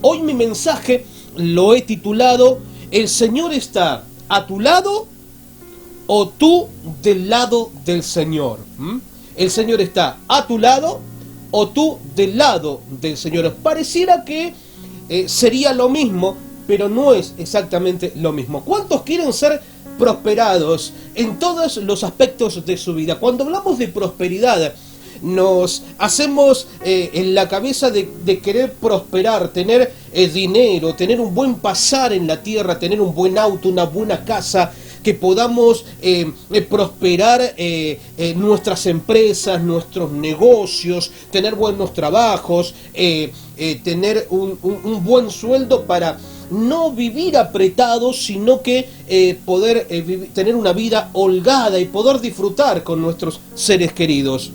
Hoy mi mensaje lo he titulado ¿El Señor está a tu lado o tú del lado del Señor? ¿El Señor está a tu lado o tú del lado del Señor? Pareciera que sería lo mismo, pero no es exactamente lo mismo. ¿Cuántos quieren ser prosperados en todos los aspectos de su vida? Cuando hablamos de prosperidad, nos hacemos en la cabeza de querer prosperar, tener dinero, tener un buen pasar en la tierra, tener un buen auto, una buena casa, que podamos prosperar nuestras empresas, nuestros negocios, tener buenos trabajos, tener un buen sueldo para no vivir apretados, sino que poder tener una vida holgada y poder disfrutar con nuestros seres queridos.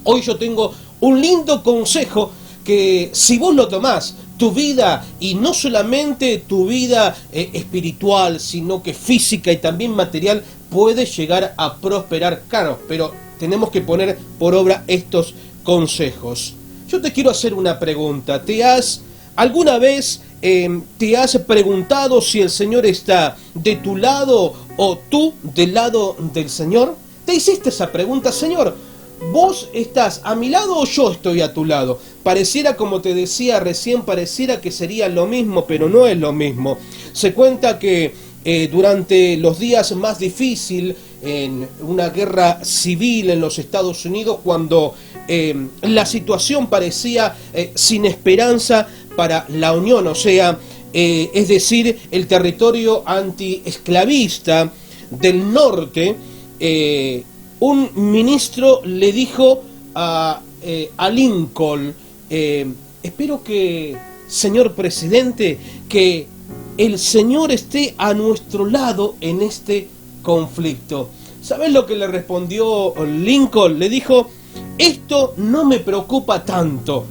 Hoy yo tengo un lindo consejo que si vos lo tomás, tu vida, y no solamente tu vida espiritual, sino que física y también material, puede llegar a prosperar. Claro, pero tenemos que poner por obra estos consejos. Yo te quiero hacer una pregunta. ¿Alguna vez te has preguntado si el Señor está de tu lado o tú del lado del Señor? ¿Te hiciste esa pregunta? Señor, ¿vos estás a mi lado o yo estoy a tu lado? Pareciera, como te decía recién, pareciera que sería lo mismo, pero no es lo mismo. Se cuenta que durante los días más difíciles, en una guerra civil en los Estados Unidos, cuando la situación parecía sin esperanza para la Unión, o sea, es decir, el territorio antiesclavista del norte, un ministro le dijo a Lincoln, espero que, señor presidente, que el Señor esté a nuestro lado en este conflicto. ¿Sabes lo que le respondió Lincoln? Le dijo, esto no me preocupa tanto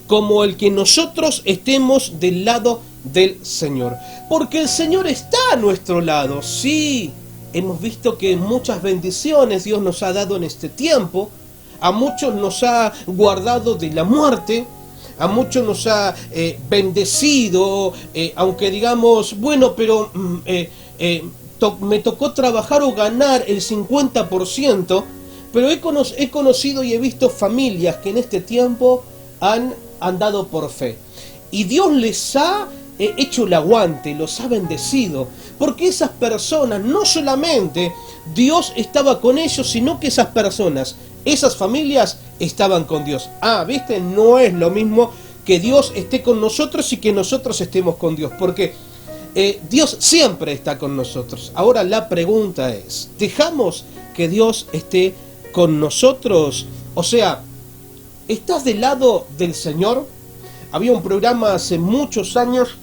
como el que nosotros estemos del lado del Señor, porque el Señor está a nuestro lado. Sí, hemos visto que muchas bendiciones Dios nos ha dado en este tiempo. A muchos nos ha guardado de la muerte, a muchos nos ha bendecido, aunque digamos, bueno, pero me tocó trabajar o ganar el 50%, pero he conocido y he visto familias que en este tiempo han andado por fe. Y Dios les ha hecho el aguante, los ha bendecido, porque esas personas, no solamente Dios estaba con ellos, sino que esas personas, esas familias estaban con Dios. ¿Viste? No es lo mismo que Dios esté con nosotros y que nosotros estemos con Dios, porque Dios siempre está con nosotros. Ahora la pregunta es, ¿dejamos que Dios esté con nosotros? O sea, ¿estás del lado del Señor? Había un programa hace muchos años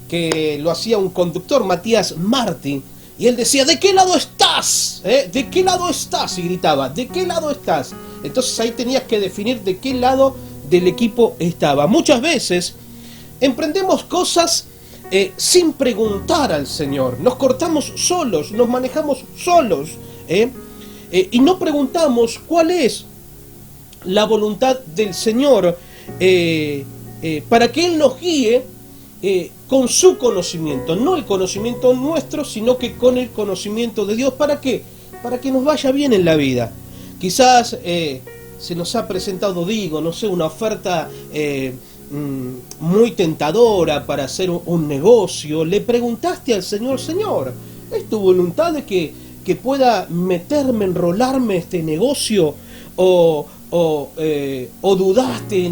que lo hacía un conductor, Matías Martín, y él decía, ¿de qué lado estás? ¿De qué lado estás? Y gritaba, ¿de qué lado estás? Entonces ahí tenías que definir de qué lado del equipo estaba. Muchas veces emprendemos cosas sin preguntar al Señor. Nos cortamos solos, nos manejamos solos, y no preguntamos cuál es la voluntad del Señor para que Él nos guíe con su conocimiento, no el conocimiento nuestro, sino que con el conocimiento de Dios. ¿Para qué? Para que nos vaya bien en la vida. Quizás se nos ha presentado, no sé, una oferta muy tentadora para hacer un negocio. Le preguntaste al Señor, Señor, ¿es tu voluntad de que pueda meterme, enrolarme este negocio? ¿O dudaste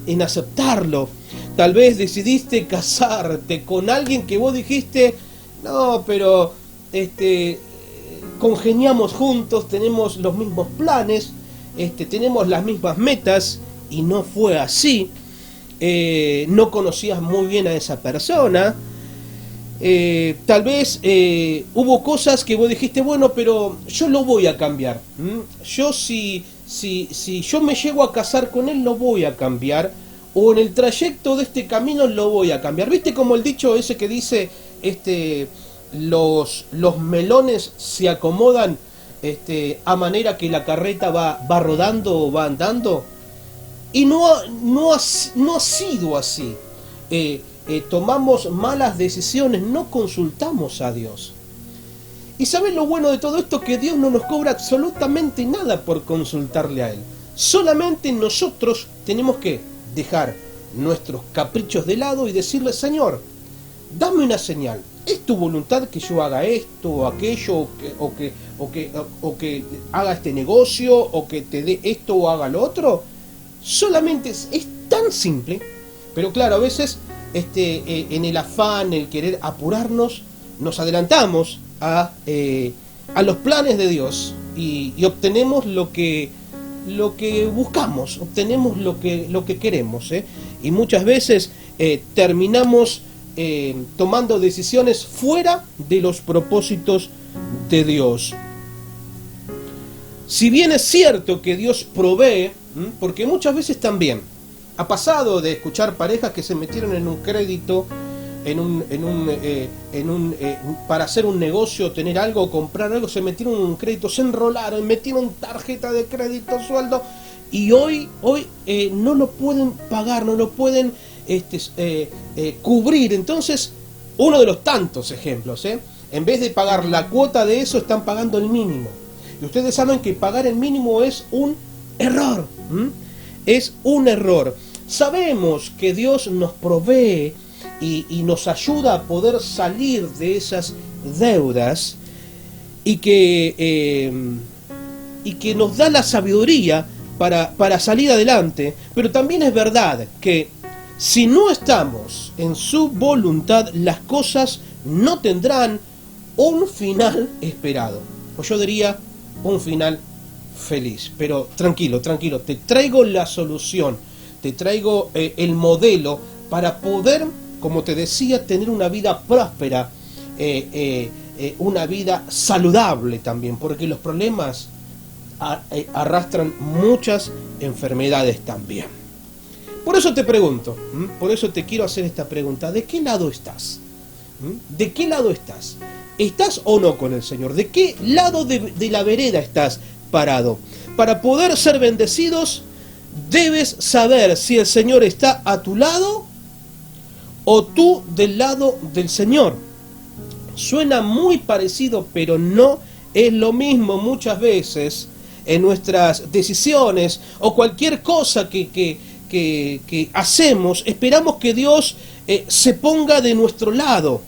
en aceptarlo? Tal vez decidiste casarte con alguien que vos dijiste, no, pero congeniamos juntos, tenemos los mismos planes, tenemos las mismas metas, y no fue así. No conocías muy bien a esa persona. Tal vez hubo cosas que vos dijiste, bueno, pero yo lo voy a cambiar. Yo si yo me llego a casar con él, lo voy a cambiar. O en el trayecto de este camino lo voy a cambiar. ¿Viste como el dicho ese que dice, los melones se acomodan a manera que la carreta va rodando o va andando? Y no ha sido así. Tomamos malas decisiones, no consultamos a Dios. ¿Y saben lo bueno de todo esto? Que Dios no nos cobra absolutamente nada por consultarle a Él. Solamente nosotros tenemos que dejar nuestros caprichos de lado y decirle: Señor, dame una señal. ¿Es tu voluntad que yo haga esto o aquello, o que haga este negocio, o que te dé esto o haga lo otro? Solamente es tan simple, pero claro, a veces en el afán, el querer apurarnos, nos adelantamos a los planes de Dios y obtenemos lo que buscamos, obtenemos lo que queremos, y muchas veces terminamos tomando decisiones fuera de los propósitos de Dios. Si bien es cierto que Dios provee, porque muchas veces también ha pasado de escuchar parejas que se metieron en un crédito, para hacer un negocio, tener algo, comprar algo, se metieron en un crédito, se enrolaron, metieron tarjeta de crédito, sueldo, y hoy no lo pueden pagar, no lo pueden cubrir. Entonces, uno de los tantos ejemplos, en vez de pagar la cuota de eso, están pagando el mínimo. Y ustedes saben que pagar el mínimo es un error. Es un error. Sabemos que Dios nos provee y nos ayuda a poder salir de esas deudas, y que nos da la sabiduría para salir adelante. Pero también es verdad que si no estamos en su voluntad, las cosas no tendrán un final esperado, o yo diría un final feliz. Pero tranquilo, te traigo la solución, te traigo el modelo para poder, como te decía, tener una vida próspera, una vida saludable también, porque los problemas arrastran muchas enfermedades también. Por eso te pregunto, por eso te quiero hacer esta pregunta: ¿de qué lado estás? ¿De qué lado estás? ¿Estás o no con el Señor? ¿De qué lado de la vereda estás parado? Para poder ser bendecidos, debes saber si el Señor está a tu lado o tú del lado del Señor. Suena muy parecido, pero no es lo mismo. Muchas veces en nuestras decisiones o cualquier cosa que hacemos, esperamos que Dios se ponga de nuestro lado,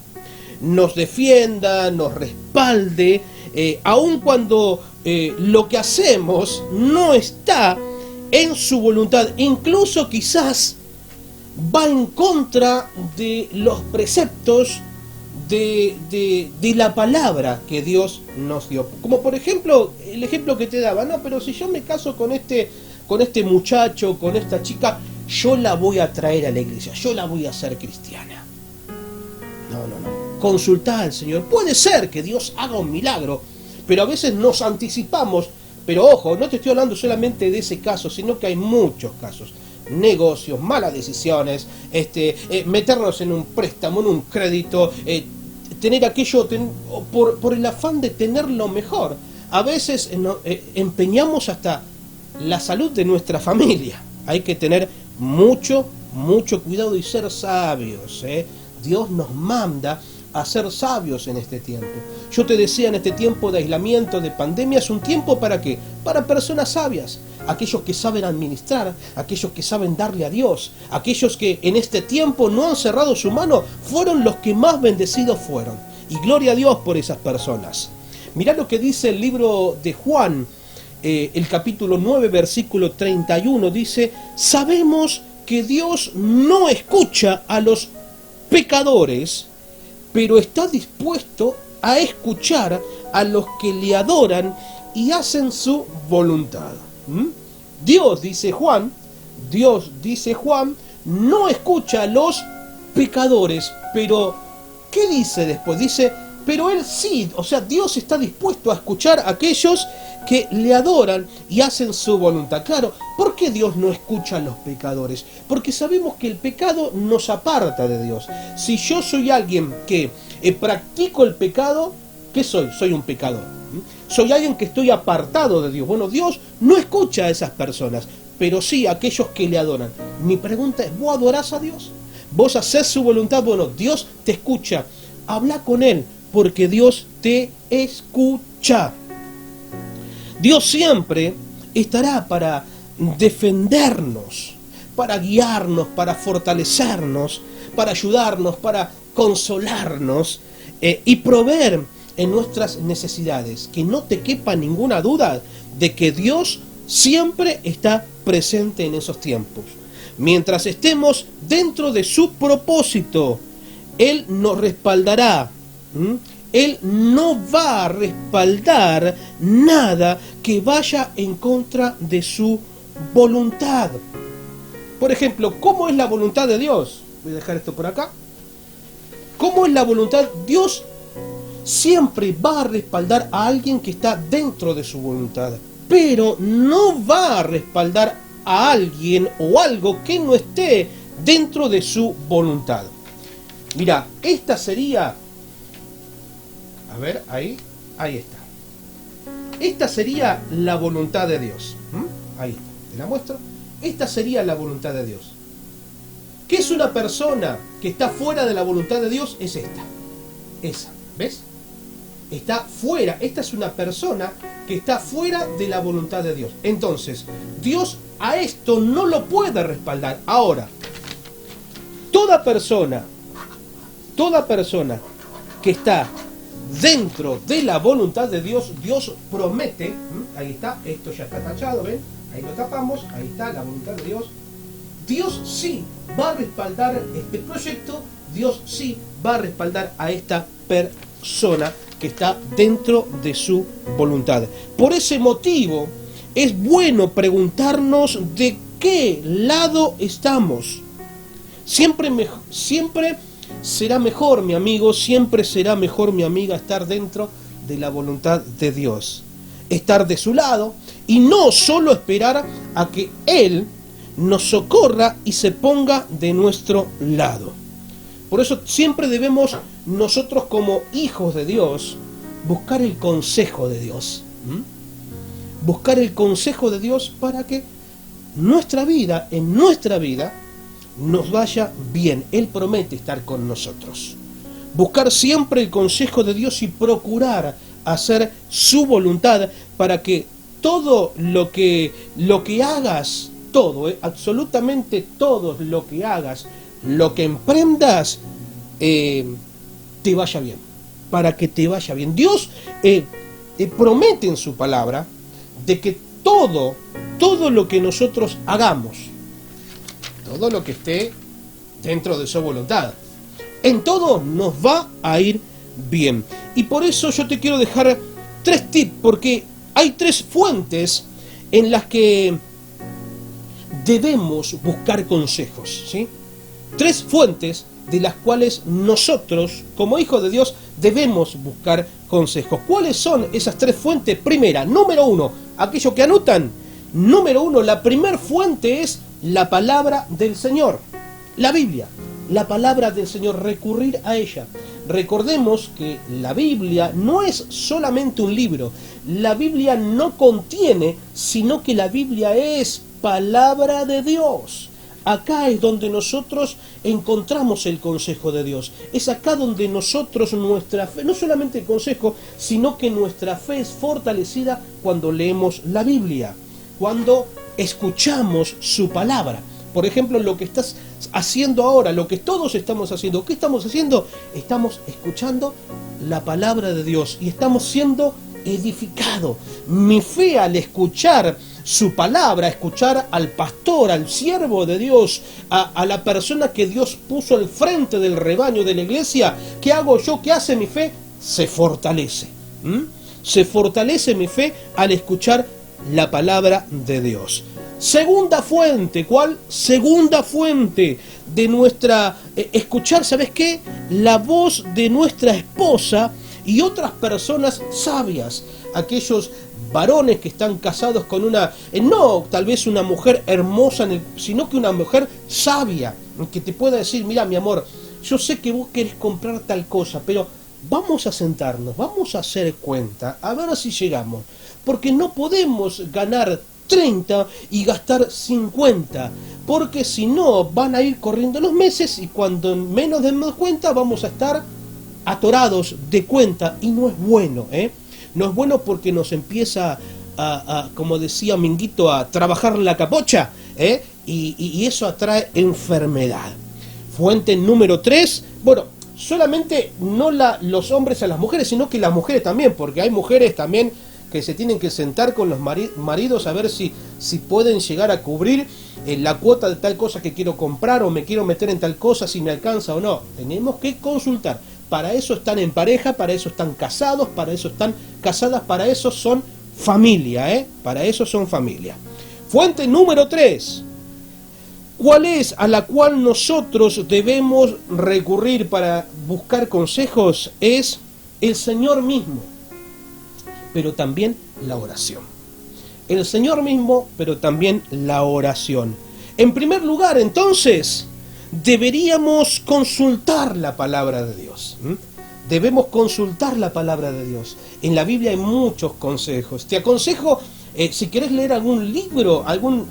nos defienda, nos respalde, aun cuando lo que hacemos no está en su voluntad. Incluso quizás va en contra de los preceptos de la palabra que Dios nos dio. Como por ejemplo, el ejemplo que te daba: no, pero si yo me caso con este muchacho, con esta chica, yo la voy a traer a la iglesia, yo la voy a hacer cristiana. No. Consultá al Señor. Puede ser que Dios haga un milagro, pero a veces nos anticipamos. Pero ojo, no te estoy hablando solamente de ese caso, sino que hay muchos casos. Negocios, malas decisiones, meternos en un préstamo, en un crédito, tener aquello por el afán de tener lo mejor. A veces empeñamos hasta la salud de nuestra familia. Hay que tener mucho cuidado y ser sabios. Dios nos manda a ser sabios en este tiempo. Yo te decía, en este tiempo de aislamiento, de pandemia, es un tiempo ¿para qué? Para personas sabias, aquellos que saben administrar, aquellos que saben darle a Dios, aquellos que en este tiempo no han cerrado su mano, fueron los que más bendecidos fueron. Y gloria a Dios por esas personas. Mirá lo que dice el libro de Juan, el capítulo 9, versículo 31, dice: sabemos que Dios no escucha a los pecadores, pero está dispuesto a escuchar a los que le adoran y hacen su voluntad. Dios, dice Juan, no escucha a los pecadores, pero ¿qué dice después? Dice: pero Él sí, o sea, Dios está dispuesto a escuchar a aquellos que le adoran y hacen su voluntad. Claro, ¿por qué Dios no escucha a los pecadores? Porque sabemos que el pecado nos aparta de Dios. Si yo soy alguien que practico el pecado, ¿qué soy? Soy un pecador. Soy alguien que estoy apartado de Dios. Bueno, Dios no escucha a esas personas. pero sí aquellos que le adoran. Mi pregunta es, ¿vos adorás a Dios? ¿Vos hacés su voluntad? Bueno, Dios te escucha. Habla con Él, porque Dios te escucha. Dios siempre estará para defendernos, para guiarnos, para fortalecernos, para ayudarnos, para consolarnos y proveer en nuestras necesidades. Que no te quepa ninguna duda de que Dios siempre está presente en esos tiempos. Mientras estemos dentro de su propósito, Él nos respaldará. Él no va a respaldar nada que vaya en contra de su voluntad. Por ejemplo, ¿cómo es la voluntad de Dios? Voy a dejar esto por acá. ¿Cómo es la voluntad? Dios siempre va a respaldar a alguien que está dentro de su voluntad, pero no va a respaldar a alguien o algo que no esté dentro de su voluntad. Mira, esta sería... A ver, ahí está. Esta sería la voluntad de Dios. Ahí está, te la muestro. Esta sería la voluntad de Dios. ¿Qué es una persona que está fuera de la voluntad de Dios? Es esta. Esa, ¿ves? Está fuera. Esta es una persona que está fuera de la voluntad de Dios. Entonces, Dios a esto no lo puede respaldar. Ahora, toda persona que está dentro de la voluntad de Dios, Dios promete, ahí está, esto ya está tachado, ¿ven? Ahí lo tapamos, ahí está la voluntad de Dios. Dios sí va a respaldar este proyecto, Dios sí va a respaldar a esta persona que está dentro de su voluntad. Por ese motivo, es bueno preguntarnos de qué lado estamos. Siempre será mejor, mi amigo, siempre será mejor, mi amiga, estar dentro de la voluntad de Dios. Estar de su lado y no solo esperar a que Él nos socorra y se ponga de nuestro lado. Por eso siempre debemos nosotros como hijos de Dios buscar el consejo de Dios. Buscar el consejo de Dios para que en nuestra vida, nos vaya bien. Él promete estar con nosotros. Buscar siempre el consejo de Dios y procurar hacer su voluntad para que todo lo que hagas, absolutamente todo lo que hagas, lo que emprendas, te vaya bien. Para que te vaya bien. Dios promete en su palabra de que todo lo que nosotros hagamos, todo lo que esté dentro de su voluntad, en todo nos va a ir bien. Y por eso yo te quiero dejar 3 tips, porque hay 3 fuentes en las que debemos buscar consejos, ¿sí? 3 fuentes de las cuales nosotros, como hijos de Dios, debemos buscar consejos. ¿Cuáles son esas 3 fuentes? Primera, número 1, aquellos que anotan, número 1, la primera fuente es la palabra del Señor, la Biblia, la palabra del Señor, recurrir a ella. Recordemos que la Biblia no es solamente un libro, la Biblia no contiene, sino que la Biblia es palabra de Dios. Acá es donde nosotros encontramos el consejo de Dios. Es acá donde nosotros, nuestra fe, no solamente el consejo, sino que nuestra fe es fortalecida cuando leemos la Biblia, cuando escuchamos su palabra. Por ejemplo, lo que estás haciendo ahora, lo que todos estamos haciendo, ¿qué estamos haciendo? Estamos escuchando la palabra de Dios y estamos siendo edificados. Mi fe al escuchar su palabra, escuchar al pastor, al siervo de Dios, a la persona que Dios puso al frente del rebaño de la iglesia, ¿qué hago yo? ¿Qué hace mi fe? Se fortalece. Se fortalece mi fe al escuchar la palabra de Dios. Segunda fuente, ¿cuál? Segunda fuente de nuestra... escuchar, ¿sabes qué? La voz de nuestra esposa y otras personas sabias. Aquellos varones que están casados con una... no tal vez una mujer hermosa, sino que una mujer sabia, que te pueda decir, mira mi amor, yo sé que vos querés comprar tal cosa, pero vamos a sentarnos, vamos a hacer cuenta, a ver si llegamos. Porque no podemos ganar 30 y gastar 50, porque si no van a ir corriendo los meses y cuando menos demos cuenta vamos a estar atorados de cuenta y no es bueno, ¿eh? No es bueno porque nos empieza como decía Minguito, a trabajar la capocha, ¿eh? Y eso atrae enfermedad. Fuente número 3, bueno, solamente no los hombres a las mujeres, sino que las mujeres también, porque hay mujeres también que se tienen que sentar con los maridos a ver si pueden llegar a cubrir la cuota de tal cosa que quiero comprar o me quiero meter en tal cosa, si me alcanza o no. Tenemos que consultar. Para eso están en pareja, para eso están casados, para eso están casadas, para eso son familia, ¿eh? Para eso son familia. Fuente número 3. ¿Cuál es a la cual nosotros debemos recurrir para buscar consejos? Es el Señor mismo, pero también la oración. El Señor mismo, pero también la oración. En primer lugar, entonces, deberíamos consultar la palabra de Dios. Debemos consultar la palabra de Dios. En la Biblia hay muchos consejos. Te aconsejo, si querés leer algún libro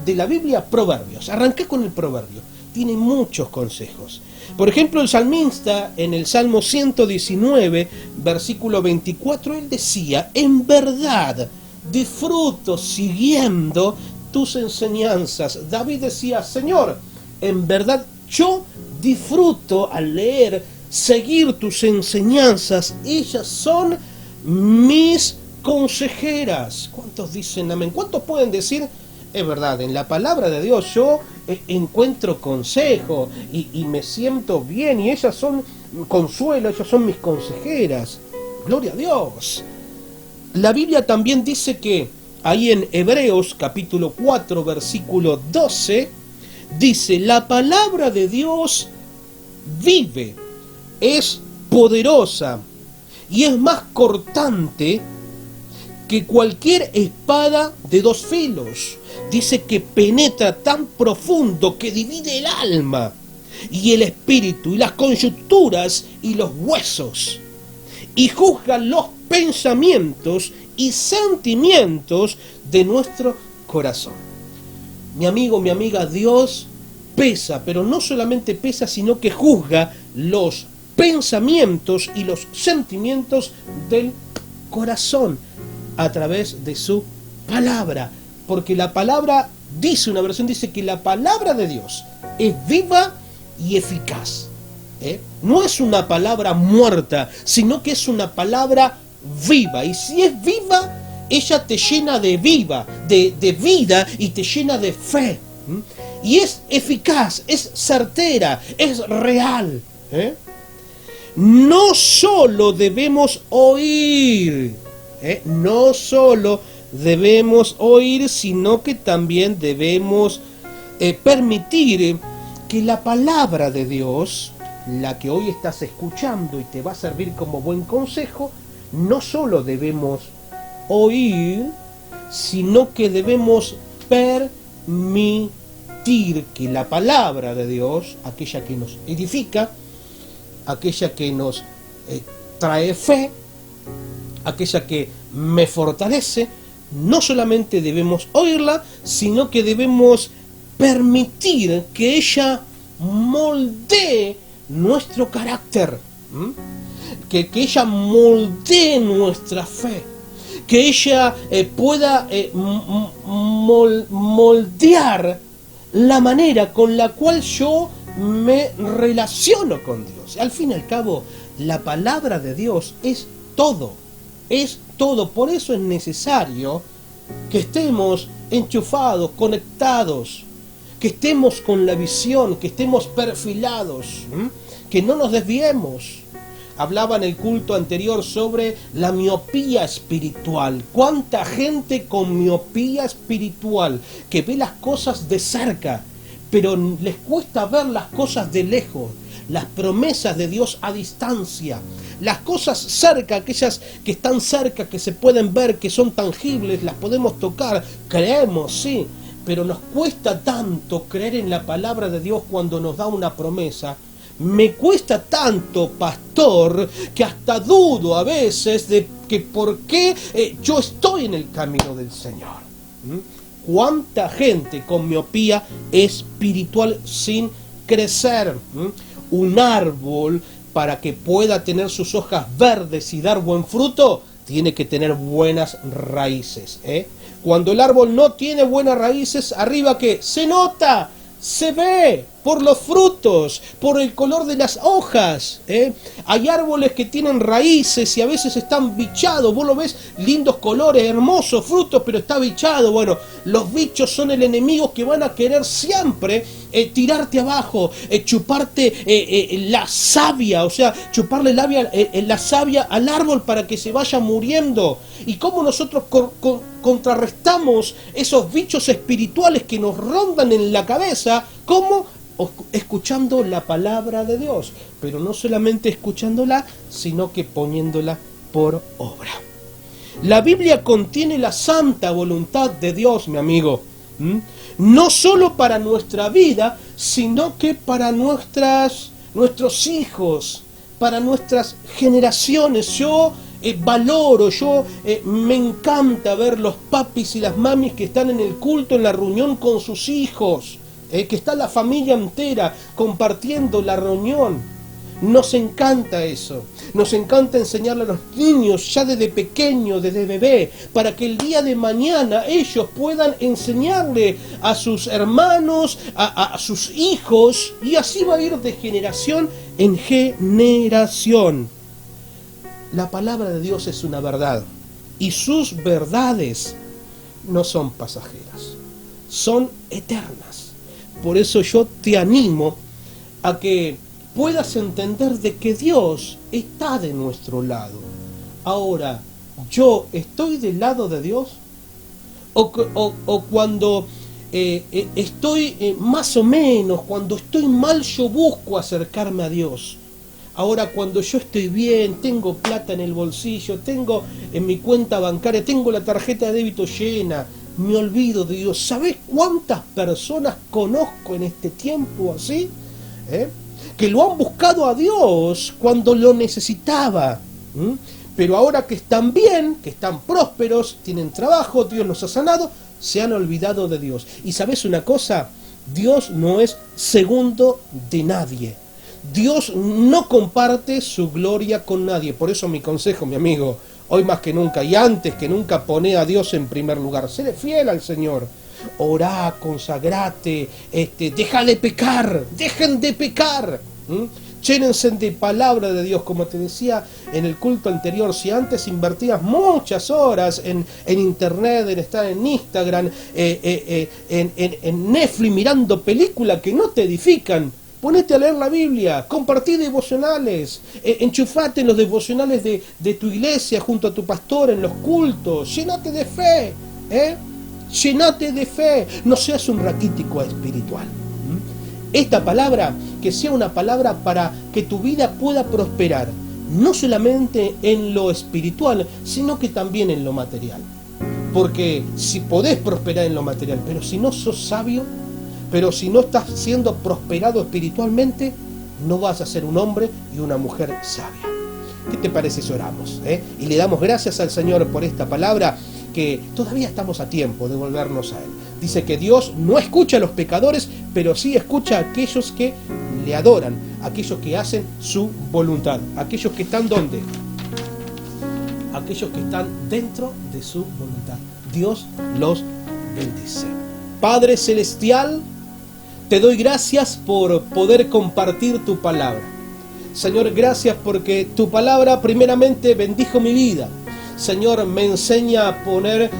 de la Biblia, Proverbios. Arranca con el Proverbio. Tiene muchos consejos. Por ejemplo, el salmista, en el Salmo 119, versículo 24, él decía: en verdad, disfruto siguiendo tus enseñanzas. David decía: Señor, en verdad yo disfruto al leer, seguir tus enseñanzas. Ellas son mis consejeras. ¿Cuántos dicen amén? ¿Cuántos pueden decir: es verdad, en la palabra de Dios yo encuentro consejo y me siento bien, y ellas son consuelo, ellas son mis consejeras? Gloria a Dios. La Biblia también dice que ahí en Hebreos capítulo 4 versículo 12 dice: la palabra de Dios vive, es poderosa y es más cortante que cualquier espada de dos filos. Dice que penetra tan profundo que divide el alma y el espíritu y las coyunturas y los huesos, y juzga los pensamientos y sentimientos de nuestro corazón. Mi amigo, mi amiga, Dios pesa, pero no solamente pesa, sino que juzga los pensamientos y los sentimientos del corazón a través de su palabra. Porque la palabra, dice una versión, dice que la palabra de Dios es viva y eficaz. No es una palabra muerta, sino que es una palabra viva. Y si es viva, ella te llena de vida y te llena de fe. Y es eficaz, es certera, es real. No solo debemos oír, no solo debemos oír, sino que también debemos permitir que la palabra de Dios, la que hoy estás escuchando y te va a servir como buen consejo, no solo debemos oír, sino que debemos permitir que la palabra de Dios, aquella que nos edifica, aquella que nos trae fe, aquella que me fortalece, no solamente debemos oírla, sino que debemos permitir que ella moldee nuestro carácter, que ella moldee nuestra fe, que ella pueda moldear la manera con la cual yo me relaciono con Dios. Al fin y al cabo, la palabra de Dios es todo. Es todo. Por eso es necesario que estemos enchufados, conectados, que estemos con la visión, que estemos perfilados, que no nos desviemos. Hablaba en el culto anterior sobre la miopía espiritual. ¿Cuánta gente con miopía espiritual que ve las cosas de cerca, pero les cuesta ver las cosas de lejos? Las promesas de Dios a distancia, las cosas cerca, aquellas que están cerca, que se pueden ver, que son tangibles, las podemos tocar, creemos, sí, pero nos cuesta tanto creer en la palabra de Dios cuando nos da una promesa. Me cuesta tanto, pastor, que hasta dudo a veces de que por qué yo estoy en el camino del Señor. cuánta gente con miopía espiritual sin crecer. Un árbol, para que pueda tener sus hojas verdes y dar buen fruto, tiene que tener buenas raíces. Cuando el árbol no tiene buenas raíces, arriba que se nota, se ve por los frutos, por el color de las hojas. Hay árboles que tienen raíces y a veces están bichados. Vos lo ves, lindos colores, hermosos frutos, pero está bichado. Bueno, los bichos son el enemigo que van a querer siempre tirarte abajo, chuparte la savia, o sea, chuparle la savia al árbol para que se vaya muriendo. Y cómo nosotros contrarrestamos esos bichos espirituales que nos rondan en la cabeza, ¿cómo? Escuchando la palabra de Dios, pero no solamente escuchándola, sino que poniéndola por obra. La Biblia contiene la santa voluntad de Dios, mi amigo, no solo para nuestra vida, sino que para nuestros hijos, para nuestras generaciones. Yo me encanta ver los papis y las mamis que están en el culto, en la reunión con sus hijos, que está la familia entera compartiendo la reunión. Nos encanta eso. Nos encanta enseñarle a los niños ya desde pequeño, desde bebé, para que el día de mañana ellos puedan enseñarle a sus hermanos, a sus hijos, y así va a ir de generación en generación. La palabra de Dios es una verdad, y sus verdades no son pasajeras, son eternas. Por eso yo te animo a que puedas entender de que Dios está de nuestro lado. Ahora, ¿yo estoy del lado de Dios? O cuando estoy más o menos, cuando estoy mal, yo busco acercarme a Dios. Ahora, cuando yo estoy bien, tengo plata en el bolsillo, tengo en mi cuenta bancaria, tengo la tarjeta de débito llena, me olvido de Dios. ¿Sabés cuántas personas conozco en este tiempo así? Que lo han buscado a Dios cuando lo necesitaba. Pero ahora que están bien, que están prósperos, tienen trabajo, Dios los ha sanado, se han olvidado de Dios. Y ¿sabés una cosa? Dios no es segundo de nadie. Dios no comparte su gloria con nadie. Por eso mi consejo, mi amigo, hoy más que nunca y antes que nunca, poné a Dios en primer lugar. Séle fiel al Señor. Orá, consagrate, deja de pecar, dejen de pecar. Llénense de palabra de Dios, como te decía en el culto anterior. Si antes invertías muchas horas en internet, en estar en Instagram, en Netflix mirando películas que no te edifican, ponete a leer la Biblia, compartí devocionales, enchufate en los devocionales de tu iglesia junto a tu pastor en los cultos, llénate de fe, llénate de fe, no seas un raquítico espiritual. Esta palabra, que sea una palabra para que tu vida pueda prosperar, no solamente en lo espiritual, sino que también en lo material. Porque si podés prosperar en lo material, pero si no sos sabio, pero si no estás siendo prosperado espiritualmente, no vas a ser un hombre y una mujer sabia. ¿Qué te parece si oramos? Y le damos gracias al Señor por esta palabra, que todavía estamos a tiempo de volvernos a Él. Dice que Dios no escucha a los pecadores, pero sí escucha a aquellos que le adoran, aquellos que hacen su voluntad, aquellos que están ¿dónde? Aquellos que están dentro de su voluntad. Dios los bendice. Padre Celestial, te doy gracias por poder compartir tu palabra. Señor, gracias porque tu palabra primeramente bendijo mi vida. Señor, me enseña a poder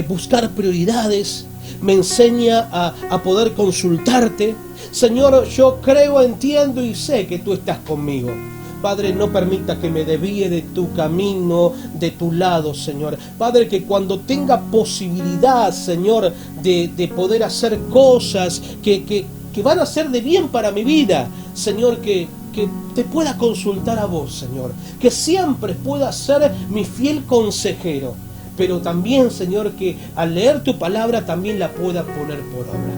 buscar prioridades, me enseña a poder consultarte. Señor, yo creo, entiendo y sé que tú estás conmigo. Padre, no permita que me desvíe de tu camino, de tu lado, Señor. Padre, que cuando tenga posibilidad, Señor, de poder hacer cosas que van a ser de bien para mi vida, Señor, que te pueda consultar a vos, Señor. Que siempre pueda ser mi fiel consejero. Pero también, Señor, que al leer tu palabra también la pueda poner por obra.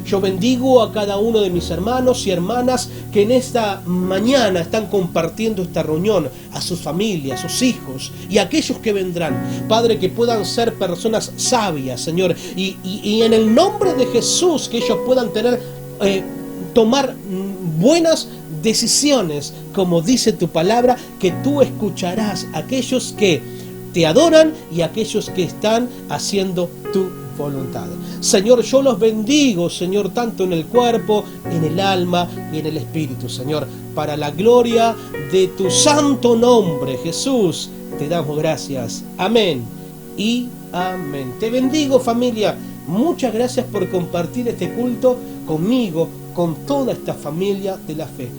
Yo bendigo a cada uno de mis hermanos y hermanas que en esta mañana están compartiendo esta reunión, a sus familias, a sus hijos y a aquellos que vendrán. Padre, que puedan ser personas sabias, Señor, y en el nombre de Jesús que ellos puedan tomar buenas decisiones, como dice tu palabra, que tú escucharás a aquellos que te adoran y a aquellos que están haciendo tu voluntad. Señor, yo los bendigo, Señor, tanto en el cuerpo, en el alma y en el espíritu, Señor, para la gloria de tu santo nombre, Jesús, te damos gracias. Amén y amén. Te bendigo, familia. Muchas gracias por compartir este culto conmigo, con toda esta familia de la fe.